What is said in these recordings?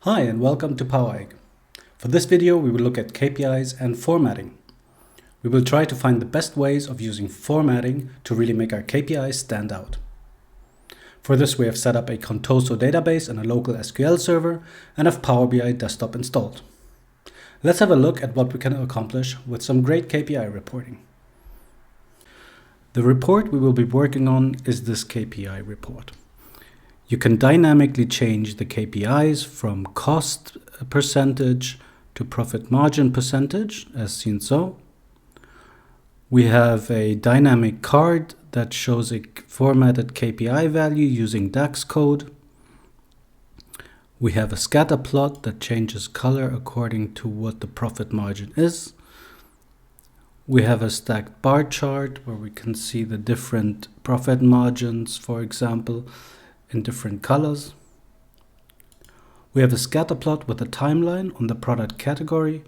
Hi and welcome to PowerÄgg. For this video we will look at KPIs and formatting. We will try to find the best ways of using formatting to really make our KPIs stand out. For this we have set up a Contoso database and a local SQL server and have Power BI desktop installed. Let's have a look at what we can accomplish with some great KPI reporting. The report we will be working on is this KPI report. You can dynamically change the KPIs from cost percentage to profit margin percentage, as seen so. We have a dynamic card that shows a formatted KPI value using DAX code. We have a scatter plot that changes color according to what the profit margin is. We have a stacked bar chart where we can see the different profit margins, for example, in different colors. We have a scatter plot with a timeline on the product category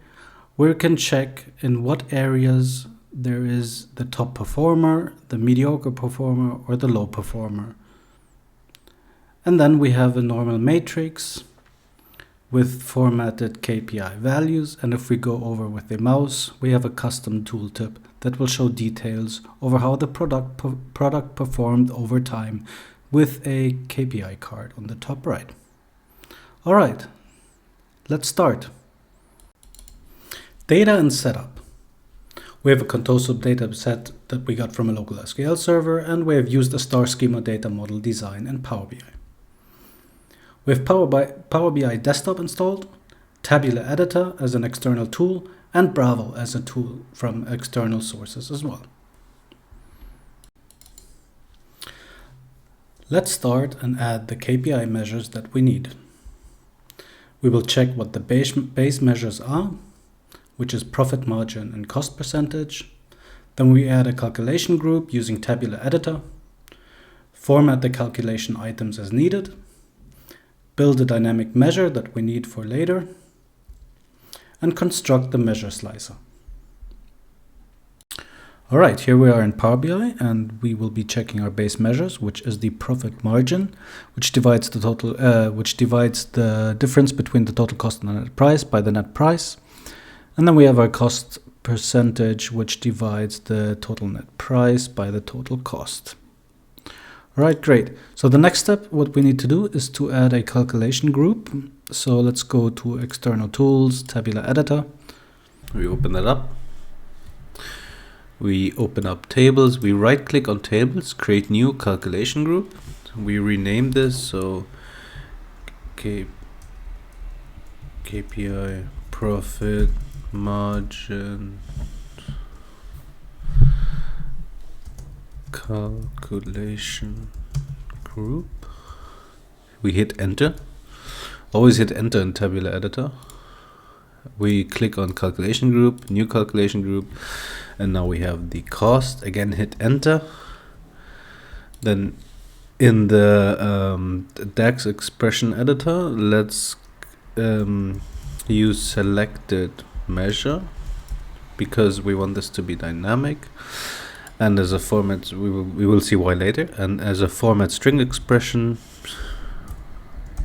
where you can check in what areas there is the top performer, the mediocre performer, or the low performer. And then we have a normal matrix with formatted KPI values, and if we go over with the mouse, we have a custom tooltip that will show details over how the product performed over time with a KPI card on the top right. All right, let's start. Data and setup. We have a Contoso data set that we got from a local SQL server, and we have used a star schema data model design in Power BI. We have Power BI desktop installed, Tabular Editor as an external tool, and Bravo as a tool from external sources as well. Let's start and add the KPI measures that we need. We will check what the base measures are, which is profit margin and cost percentage. Then we add a calculation group using Tabular Editor, format the calculation items as needed, build a dynamic measure that we need for later, and construct the measure slicer. All right, here we are in Power BI, and we will be checking our base measures, which is the profit margin, which divides the difference between the total cost and the net price by the net price. And then we have our cost percentage, which divides the total net price by the total cost. All right, great. So the next step, what we need to do is to add a calculation group. So let's go to external tools, Tabular Editor. We open that up. We open up tables. We right click on tables, create new calculation group. We rename this so KPI profit margin calculation group. We hit enter. Always hit enter in Tabular Editor. We click on calculation group, new calculation group, and now we have the cost. Again, hit enter. Then in the DAX expression editor, let's use selected measure because we want this to be dynamic. And as a format, we will see why later. And as a format string expression,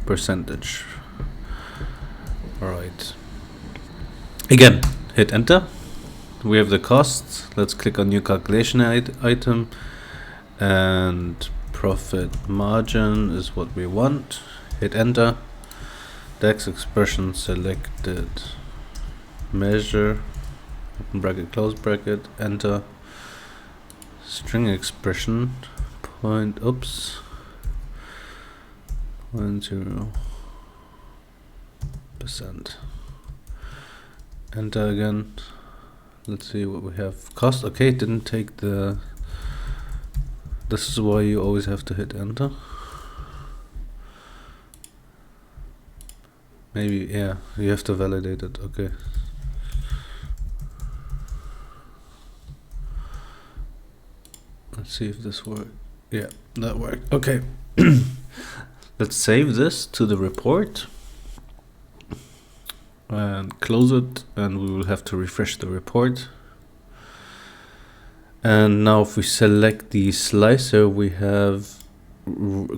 percentage. All right. Again, hit enter. We have the costs. Let's click on new calculation item, and profit margin is what we want. Hit enter. DAX expression selected measure, open bracket, close bracket, enter. String expression, 0.0%. Enter again. Let's see what we have. Cost, okay, didn't take the... This is why you always have to hit enter. Maybe, yeah, you have to validate it, okay. Let's see if this works. Yeah, that worked. Okay. Let's save this to the report and close it, and we will have to refresh the report. And now if we select the slicer we have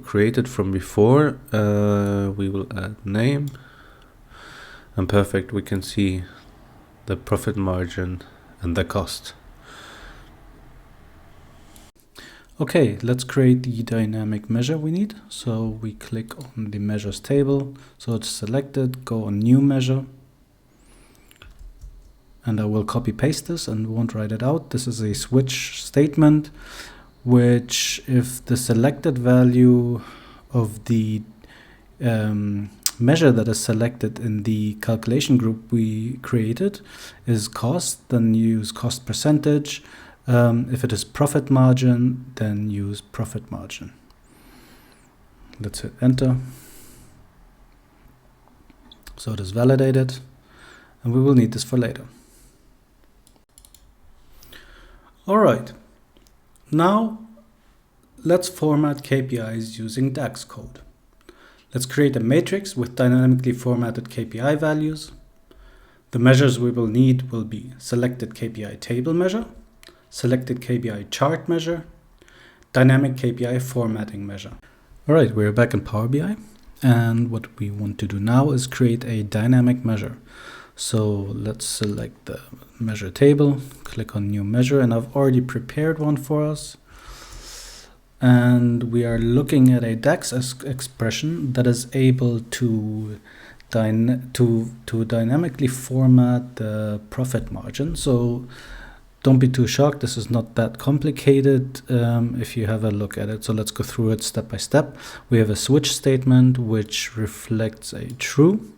created from before, we will add name, And perfect, we can see the profit margin and the cost. Okay, let's create the dynamic measure we need. So we click on the measures table. So it's selected, go on new measure. And I will copy paste this and won't write it out. This is a switch statement, which if the selected value of the measure that is selected in the calculation group we created is cost, then use cost percentage. If it is profit margin, then use profit margin. Let's hit enter. So it is validated, and we will need this for later. All right, now let's format KPIs using DAX code. Let's create a matrix with dynamically formatted KPI values. The measures we will need will be selected KPI table measure, selected KPI chart measure, dynamic KPI formatting measure. All right, we're back in Power BI, and what we want to do now is create a dynamic measure. So let's select the measure table, click on new measure, and I've already prepared one for us. And we are looking at a DAX expression that is able to dynamically format the profit margin. So don't be too shocked, this is not that complicated if you have a look at it. So let's go through it step by step. We have a switch statement which reflects a true.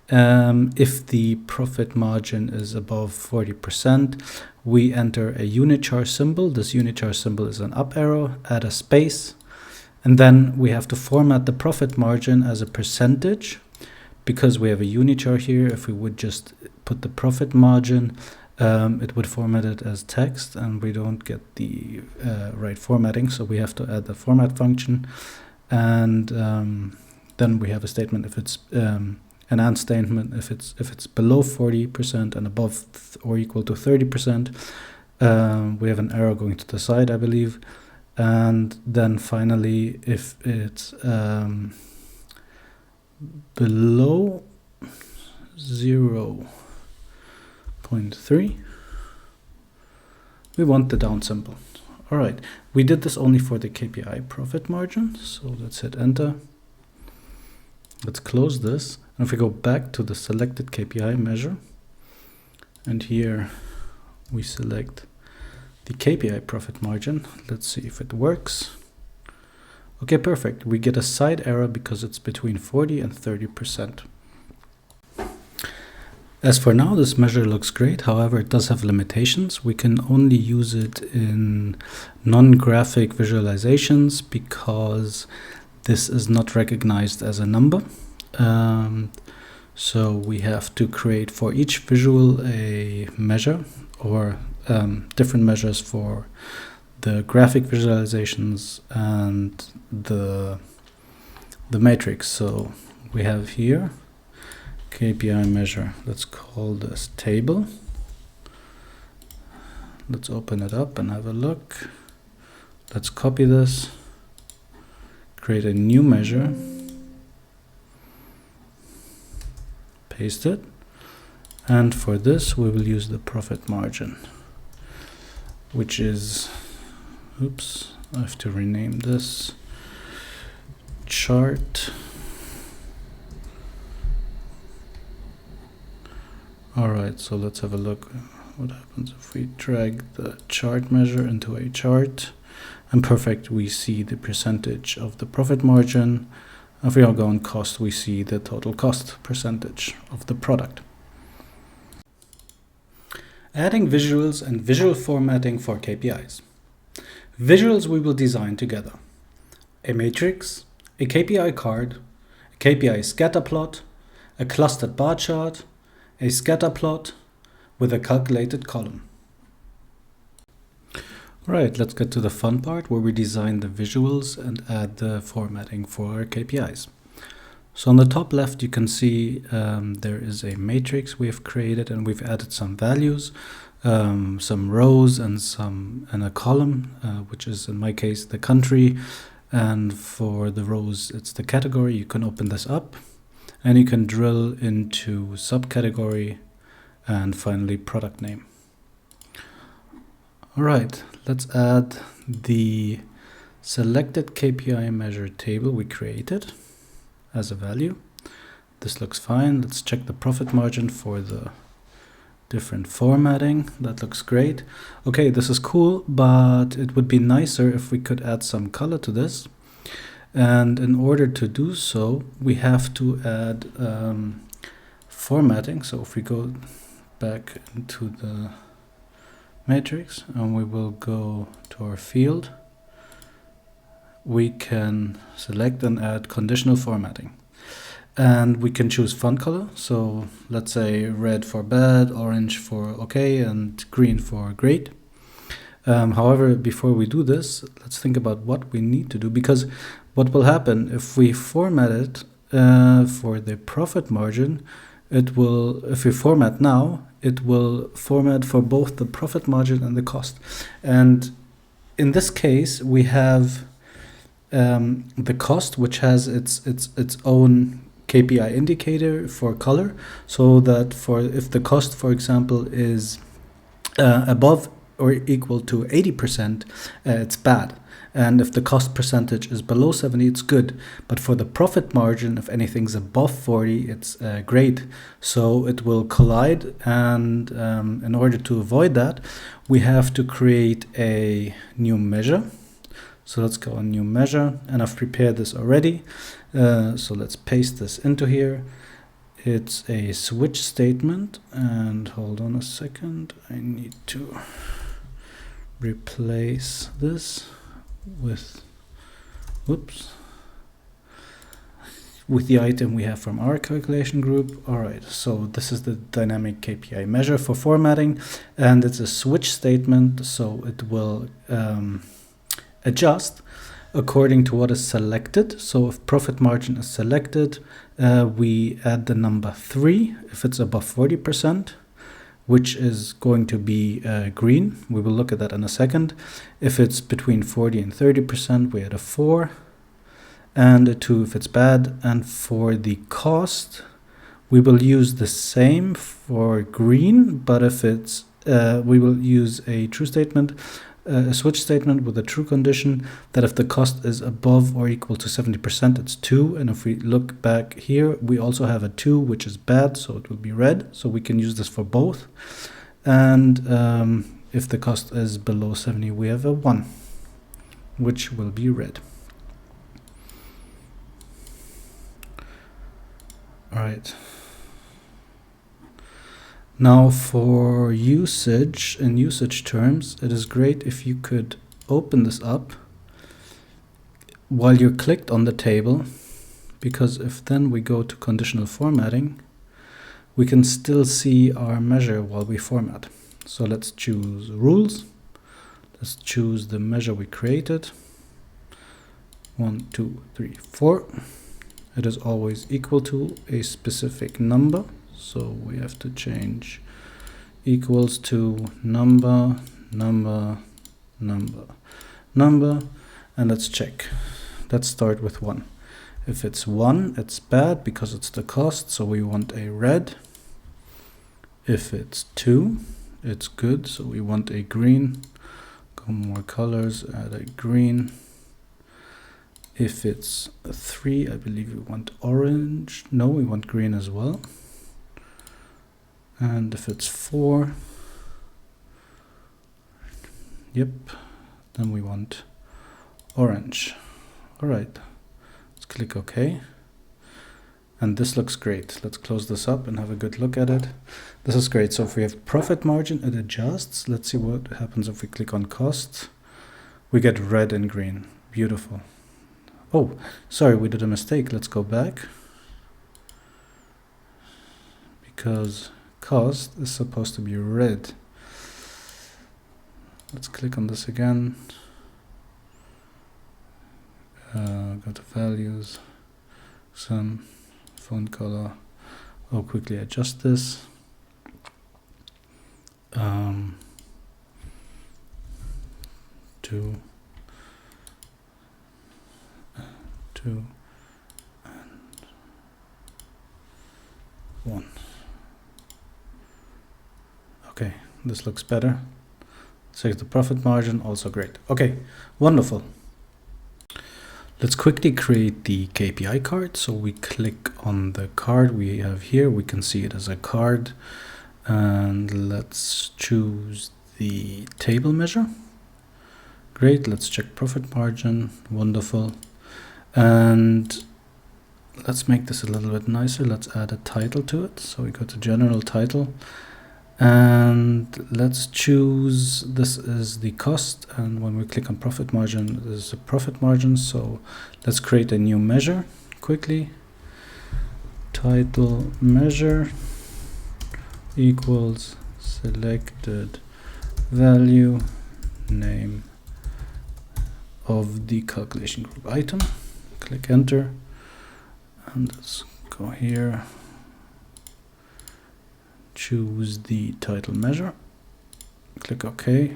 If the profit margin is above 40%, we enter a unichar symbol. This unichar symbol is an up arrow, add a space, and then we have to format the profit margin as a percentage. Because we have a unichar here, if we would just put the profit margin, it would format it as text, and we don't get the right formatting, so we have to add the format function. And then we have a statement if it's an and statement if it's below 40% and above or equal to 30%. We have an arrow going to the side, I believe. And then finally, if it's below 0.3, we want the down symbol. All right, we did this only for the KPI profit margin, so let's hit enter. Let's close this. And if we go back to the selected KPI measure, and here we select the KPI profit margin, let's see if it works. Okay, perfect. We get a side error because it's between 40 and 30%. As for now, this measure looks great. However, it does have limitations. We can only use it in non-graphic visualizations because this is not recognized as a number. So we have to create for each visual a measure, or different measures for the graphic visualizations and the matrix. So we have here KPI measure. Let's call this table. Let's open it up and have a look. Let's copy this, create a new measure, paste it, and for this we will use the profit margin, which is, oops, I have to rename this, chart. Alright, so let's have a look what happens if we drag the chart measure into a chart. And perfect, we see the percentage of the profit margin. If we all go on cost, we see the total cost percentage of the product. Adding visuals and visual formatting for KPIs. Visuals we will design together. A matrix, a KPI card, a KPI scatter plot, a clustered bar chart, a scatter plot with a calculated column. Right, let's get to the fun part where we design the visuals and add the formatting for our KPIs. So on the top left, you can see there is a matrix we have created, and we've added some values, some rows and a column, which is in my case the country, and for the rows it's the category. You can open this up and you can drill into subcategory and finally product name. All right, let's add the selected KPI measure table we created as a value. This looks fine. Let's check the profit margin for the different formatting. That looks great. Okay, this is cool, but it would be nicer if we could add some color to this. And in order to do so, we have to add formatting. So if we go back into the matrix and we will go to our field, we can select and add conditional formatting. And we can choose font color. So let's say red for bad, orange for okay, and green for great. However, before we do this, let's think about what we need to do, because what will happen if we format it for the profit margin, it will, if we format now, it will format for both the profit margin and the cost. And in this case, we have the cost, which has its own KPI indicator for color, so that for if the cost, for example, is above or equal to 80%, it's bad. And if the cost percentage is below 70, it's good. But for the profit margin, if anything's above 40, it's great. So it will collide. And in order to avoid that, we have to create a new measure. So let's go on new measure. And I've prepared this already. So let's paste this into here. It's a switch statement. And hold on a second. I need to replace this with the item we have from our calculation group. All right, so this is the dynamic KPI measure for formatting, and it's a switch statement, so it will adjust according to what is selected. So if profit margin is selected, we add the number 3 if it's above 40%, which is going to be green. We will look at that in a second. If it's between 40 and 30%, we add a 4, and a 2 if it's bad. And for the cost, we will use the same for green, but if it's we will use a true statement, a switch statement with a true condition that if the cost is above or equal to 70%, it's 2. And if we look back here, we also have a 2, which is bad, so it will be red. So we can use this for both. And if the cost is below 70, we have a 1, which will be red. All right. Now for usage, in usage terms, it is great if you could open this up while you're clicked on the table, because if then we go to conditional formatting, we can still see our measure while we format. So let's choose rules. Let's choose the measure we created. 1, 2, 3, 4. It is always equal to a specific number. So we have to change equals to number, number, number, number, and let's check. Let's start with 1. If it's 1, it's bad because it's the cost, so we want a red. If it's 2, it's good, so we want a green. Go more colors, add a green. If it's 3, I believe we want orange. No, we want green as well. And if it's 4, yep, then we want orange. All right, let's click OK. And this looks great. Let's close this up and have a good look at it. This is great. So if we have profit margin, it adjusts. Let's see what happens if we click on cost. We get red and green. Beautiful. Oh, sorry, we did a mistake. Let's go back. Because cost is supposed to be red. Let's click on this again. Go to values, sum, font color. I'll quickly adjust this. Two, one. Okay, this looks better. Check the profit margin, also great. Okay, wonderful. Let's quickly create the KPI card. So we click on the card we have here. We can see it as a card. And let's choose the table measure. Great, let's check profit margin, wonderful. And let's make this a little bit nicer. Let's add a title to it. So we go to general title. And let's choose, this is the cost, and when we click on profit margin, this is a profit margin. So let's create a new measure quickly. Title measure equals selected value name of the calculation group item. Click enter, and let's go here. Choose the title measure, click OK,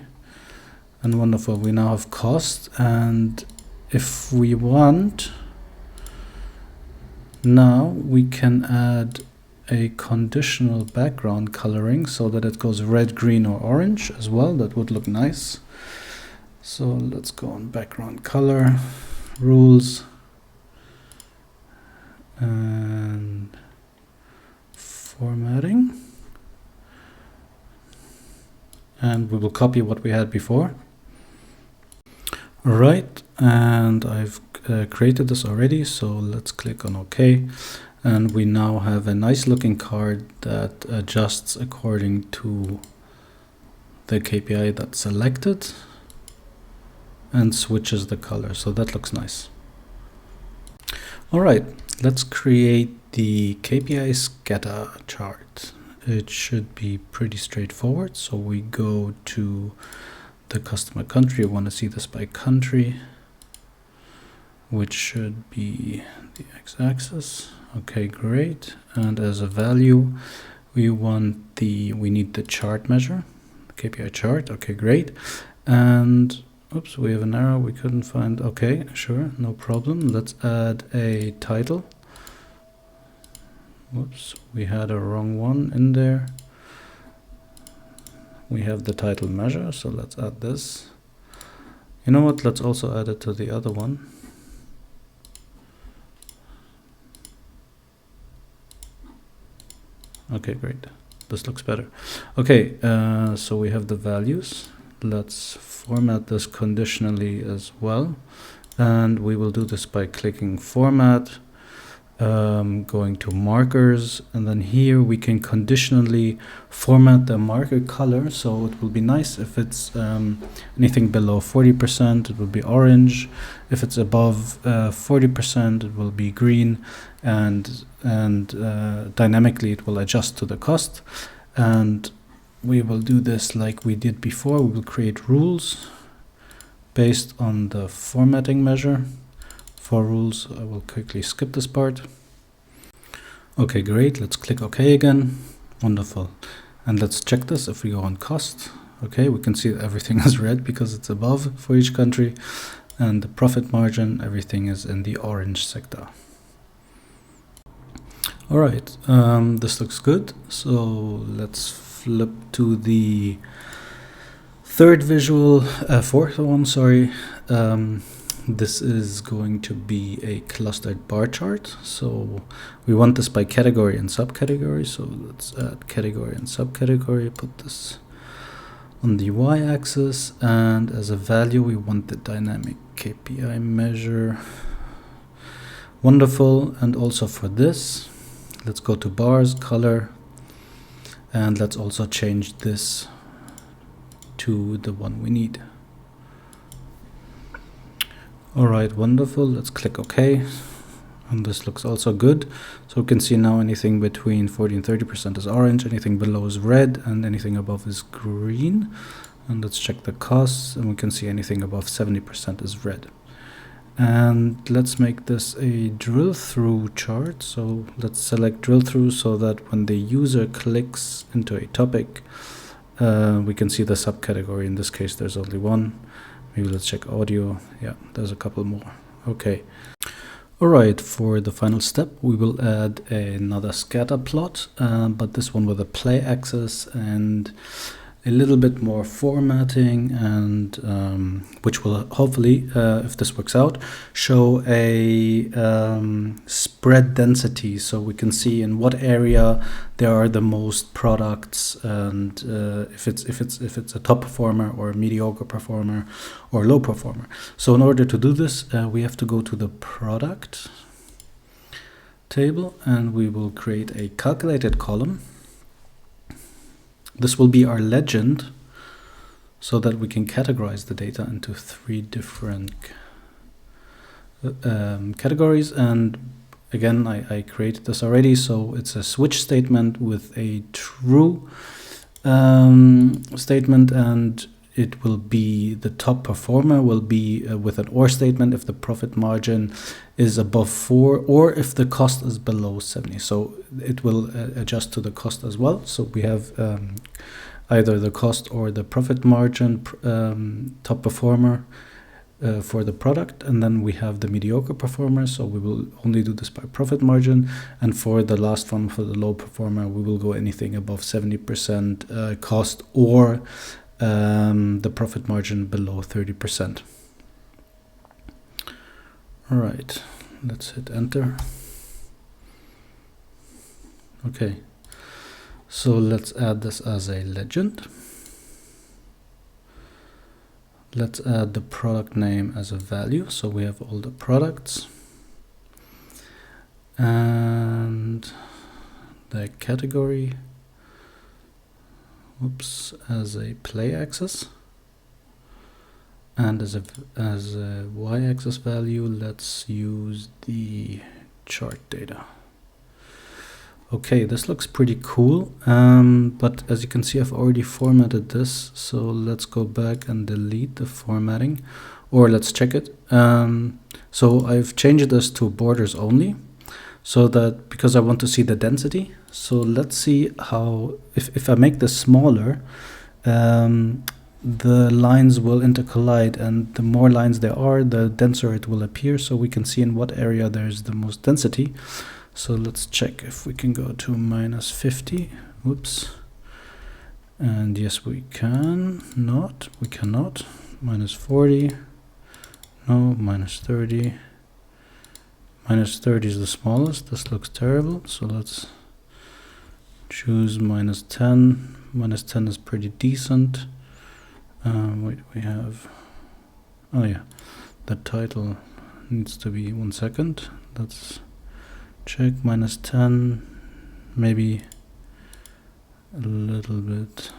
and wonderful, we now have cost. And if we want, now we can add a conditional background coloring so that it goes red, green, or orange as well. That would look nice. So let's go on background color, rules, and formatting. And we will copy what we had before. Right, and I've created this already, so let's click on OK. And we now have a nice looking card that adjusts according to the KPI that's selected and switches the color, so that looks nice. All right, let's create the KPI scatter chart. It should be pretty straightforward. So we go to the customer country. We want to see this by country, which should be the x-axis. Okay, great. And as a value, we need the chart measure, the KPI chart. Okay, great. And oops, we have an error. We couldn't find. Okay, sure, no problem. Let's add a title. Whoops, we had a wrong one in there. We have the title measure, so let's add this. You know what, let's also add it to the other one. Okay, great, this looks better. Okay, so we have the values. Let's format this conditionally as well. And we will do this by clicking format, going to markers, and then here we can conditionally format the marker color. So it will be nice if it's anything below 40%, it will be orange. If it's above 40%, it will be green, and dynamically it will adjust to the cost. And we will do this like we did before. We will create rules based on the formatting measure. For rules, I will quickly skip this part. Okay, great. Let's click OK again. Wonderful. And let's check this. If we go on cost, okay, we can see that everything is red because it's above for each country. And the profit margin, everything is in the orange sector. All right, this looks good. So let's flip to the fourth one, sorry. This is going to be a clustered bar chart. So we want this by category and subcategory. So let's add category and subcategory, put this on the y-axis, and as a value we want the dynamic KPI measure. Wonderful. And also for this, let's go to bars, color, and let's also change this to the one we need. All right, wonderful. Let's click OK. And this looks also good. So we can see now anything between 40 and 30% is orange, anything below is red, and anything above is green. And let's check the costs, and we can see anything above 70% is red. And let's make this a drill through chart. So let's select drill through so that when the user clicks into a topic, we can see the subcategory. In this case, there's only one. Maybe let's check audio. Yeah, there's a couple more. Okay. Alright, for the final step, we will add another scatter plot, but this one with a play axis and a little bit more formatting, and which will hopefully, if this works out, show a spread density, so we can see in what area there are the most products, and if it's a top performer or a mediocre performer or low performer. So in order to do this, we have to go to the product table, and we will create a calculated column. This will be our legend, so that we can categorize the data into 3 different categories. And again, I created this already, so it's a switch statement with a true statement, and it will be the top performer will be with an OR statement if the profit margin is above 4 or if the cost is below 70. So it will adjust to the cost as well. So we have either the cost or the profit margin top performer for the product, and then we have the mediocre performer, so we will only do this by profit margin, and for the last one, for the low performer, we will go anything above 70% cost or the profit margin below 30%. All right, let's hit enter. Okay, so let's add this as a legend. Let's add the product name as a value, so we have all the products, and the category, as a play axis, and as a y-axis value, let's use the chart data. Okay, this looks pretty cool, but as you can see, I've already formatted this, so let's go back and delete the formatting, or let's check it. So I've changed this to borders only, so that because I want to see the density. So let's see how, if I make this smaller, the lines will intercollide, and the more lines there are, the denser it will appear, so we can see in what area there's the most density. So let's check if we can go to -50. Whoops. And yes, we can. We cannot. -40. No, -30. -30 is the smallest. This looks terrible. So let's choose -10. -10 is pretty decent. Wait, we have. Oh yeah, the title needs to be 1 second. Let's check -10, maybe a little bit.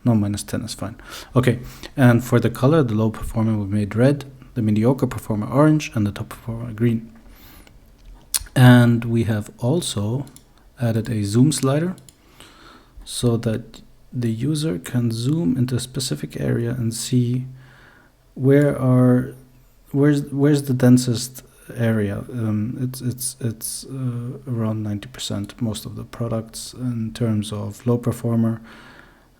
No, -10 is fine. Okay, and for the color, the low performer we made red, the mediocre performer orange, and the top performer green. And we have also added a zoom slider, so that the user can zoom into a specific area and see where's the densest area. It's around 90%, most of the products in terms of low performer,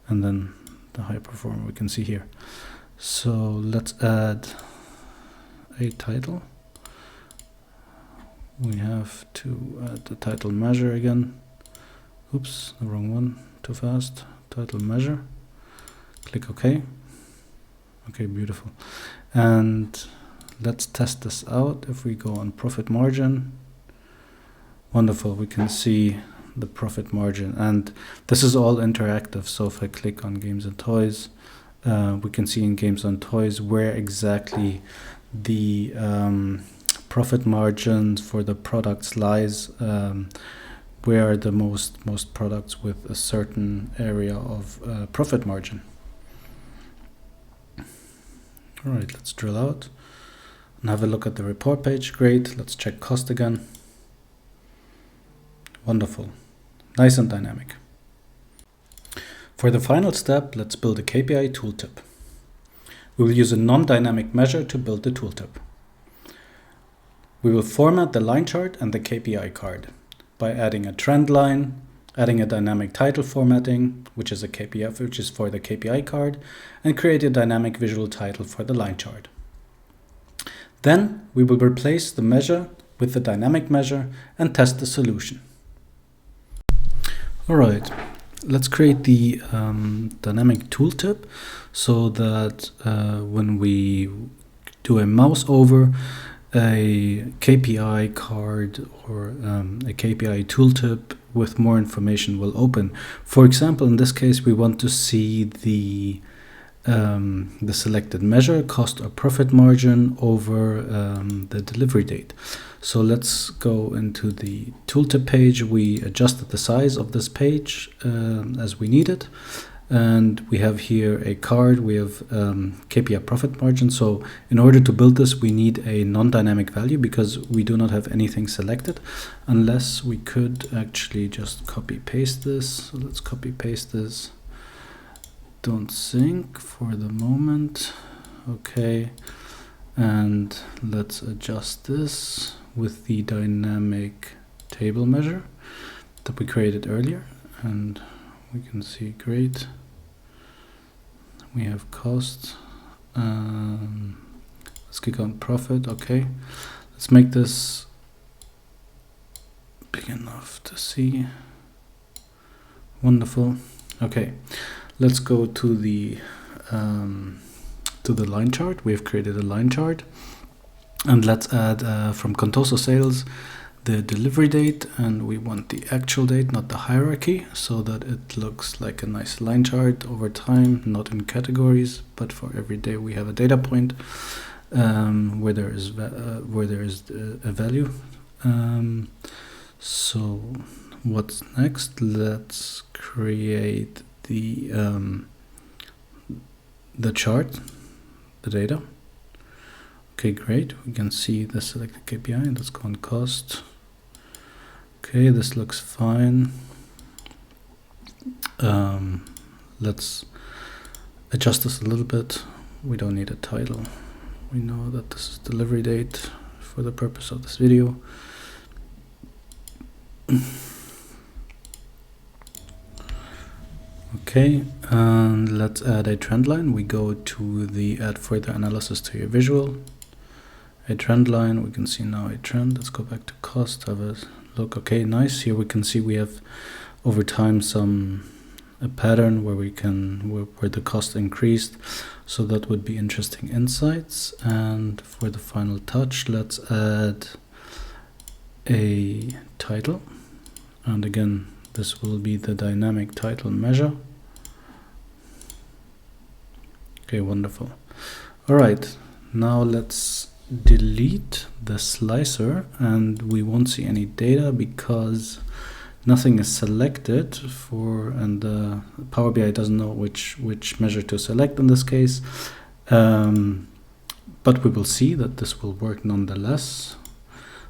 and then the high performer we can see here. So let's add a title. We have to add the title measure again. Oops, the wrong one, too fast. Title measure, click OK. Okay, beautiful. And let's test this out. If we go on profit margin, wonderful, we can see the profit margin, and this is all interactive. So if I click on games and toys, we can see in games and toys where exactly the profit margins for the products lies, where are the most products with a certain area of profit margin. All right, let's drill out and have a look at the report page. Great, let's check cost again. Wonderful, nice and dynamic. For the final step, let's build a KPI tooltip. We will use a non-dynamic measure to build the tooltip. We will format the line chart and the KPI card by adding a trend line, adding a dynamic title formatting, which is a KPI, which is for the KPI card, and create a dynamic visual title for the line chart. Then we will replace the measure with the dynamic measure and test the solution. All right, let's create the dynamic tooltip so that when we do a mouse over, a KPI card or a KPI tooltip with more information will open. For example, in this case, we want to see the selected measure, cost or profit margin over the delivery date. So let's go into the tooltip page. We adjusted the size of this page as we need it. And we have here a card, we have KPI profit margin. So in order to build this, we need a non-dynamic value because we do not have anything selected, unless we could actually just copy paste this. So let's copy paste this. Don't sync for the moment. Okay. And let's adjust this with the dynamic table measure that we created earlier. And we can see, great. We have cost. Let's click on profit. Okay, let's make this big enough to see. Wonderful. Okay, let's go to the line chart. We have created a line chart, and let's add from Contoso sales the delivery date, and we want the actual date, not the hierarchy, so that it looks like a nice line chart over time, not in categories, but for every day we have a data point where there is a value. So what's next? Let's create the chart, the data. Okay, great. We can see the selected KPI. Let's go on cost. Okay, this looks fine. Let's adjust this a little bit. We don't need a title. We know that this is delivery date for the purpose of this video. Okay, and let's add a trend line. We go to the add further analysis to your visual. A trend line, we can see now a trend. Let's go back to cost, have a look. Okay, nice. Here we can see we have over time a pattern where where the cost increased. So that would be interesting insights. And for the final touch, let's add a title. And again, this will be the dynamic title measure. Okay, wonderful. All right, now let's delete the slicer, and we won't see any data because nothing is selected and Power BI doesn't know which measure to select in this case. But we will see that this will work nonetheless.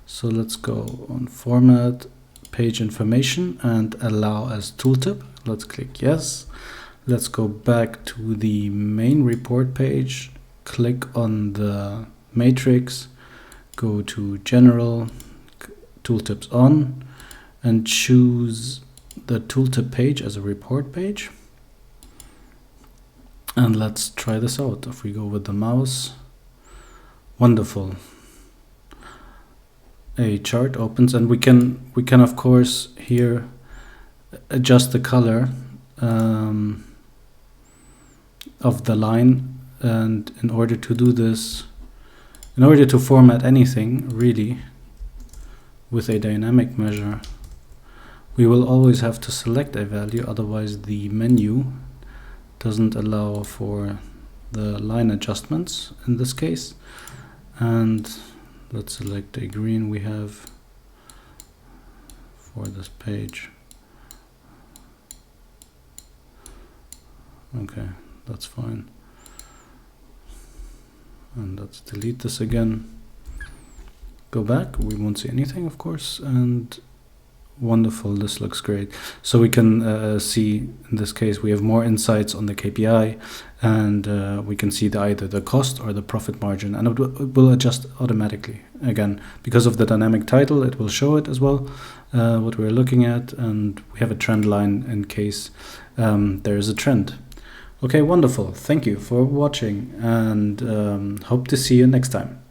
So let's go on format, page information, and allow as tooltip. Let's click yes. Let's go back to the main report page, click on the matrix, go to general, tooltips on, and choose the tooltip page as a report page. And let's try this out. If we go with the mouse, wonderful. A chart opens, and we can of course here adjust the color of the line. And in order to do this, in order to format anything really with a dynamic measure, we will always have to select a value, otherwise the menu doesn't allow for the line adjustments in this case. And let's select a green we have for this page. Okay, that's fine. And let's delete this again. Go back, we won't see anything of course, and wonderful, this looks great. So we can see in this case we have more insights on the KPI, and we can see either the cost or the profit margin, and it will adjust automatically. Again, because of the dynamic title, it will show it as well, what we're looking at, and we have a trend line in case there is a trend. Okay, wonderful. Thank you for watching, and hope to see you next time.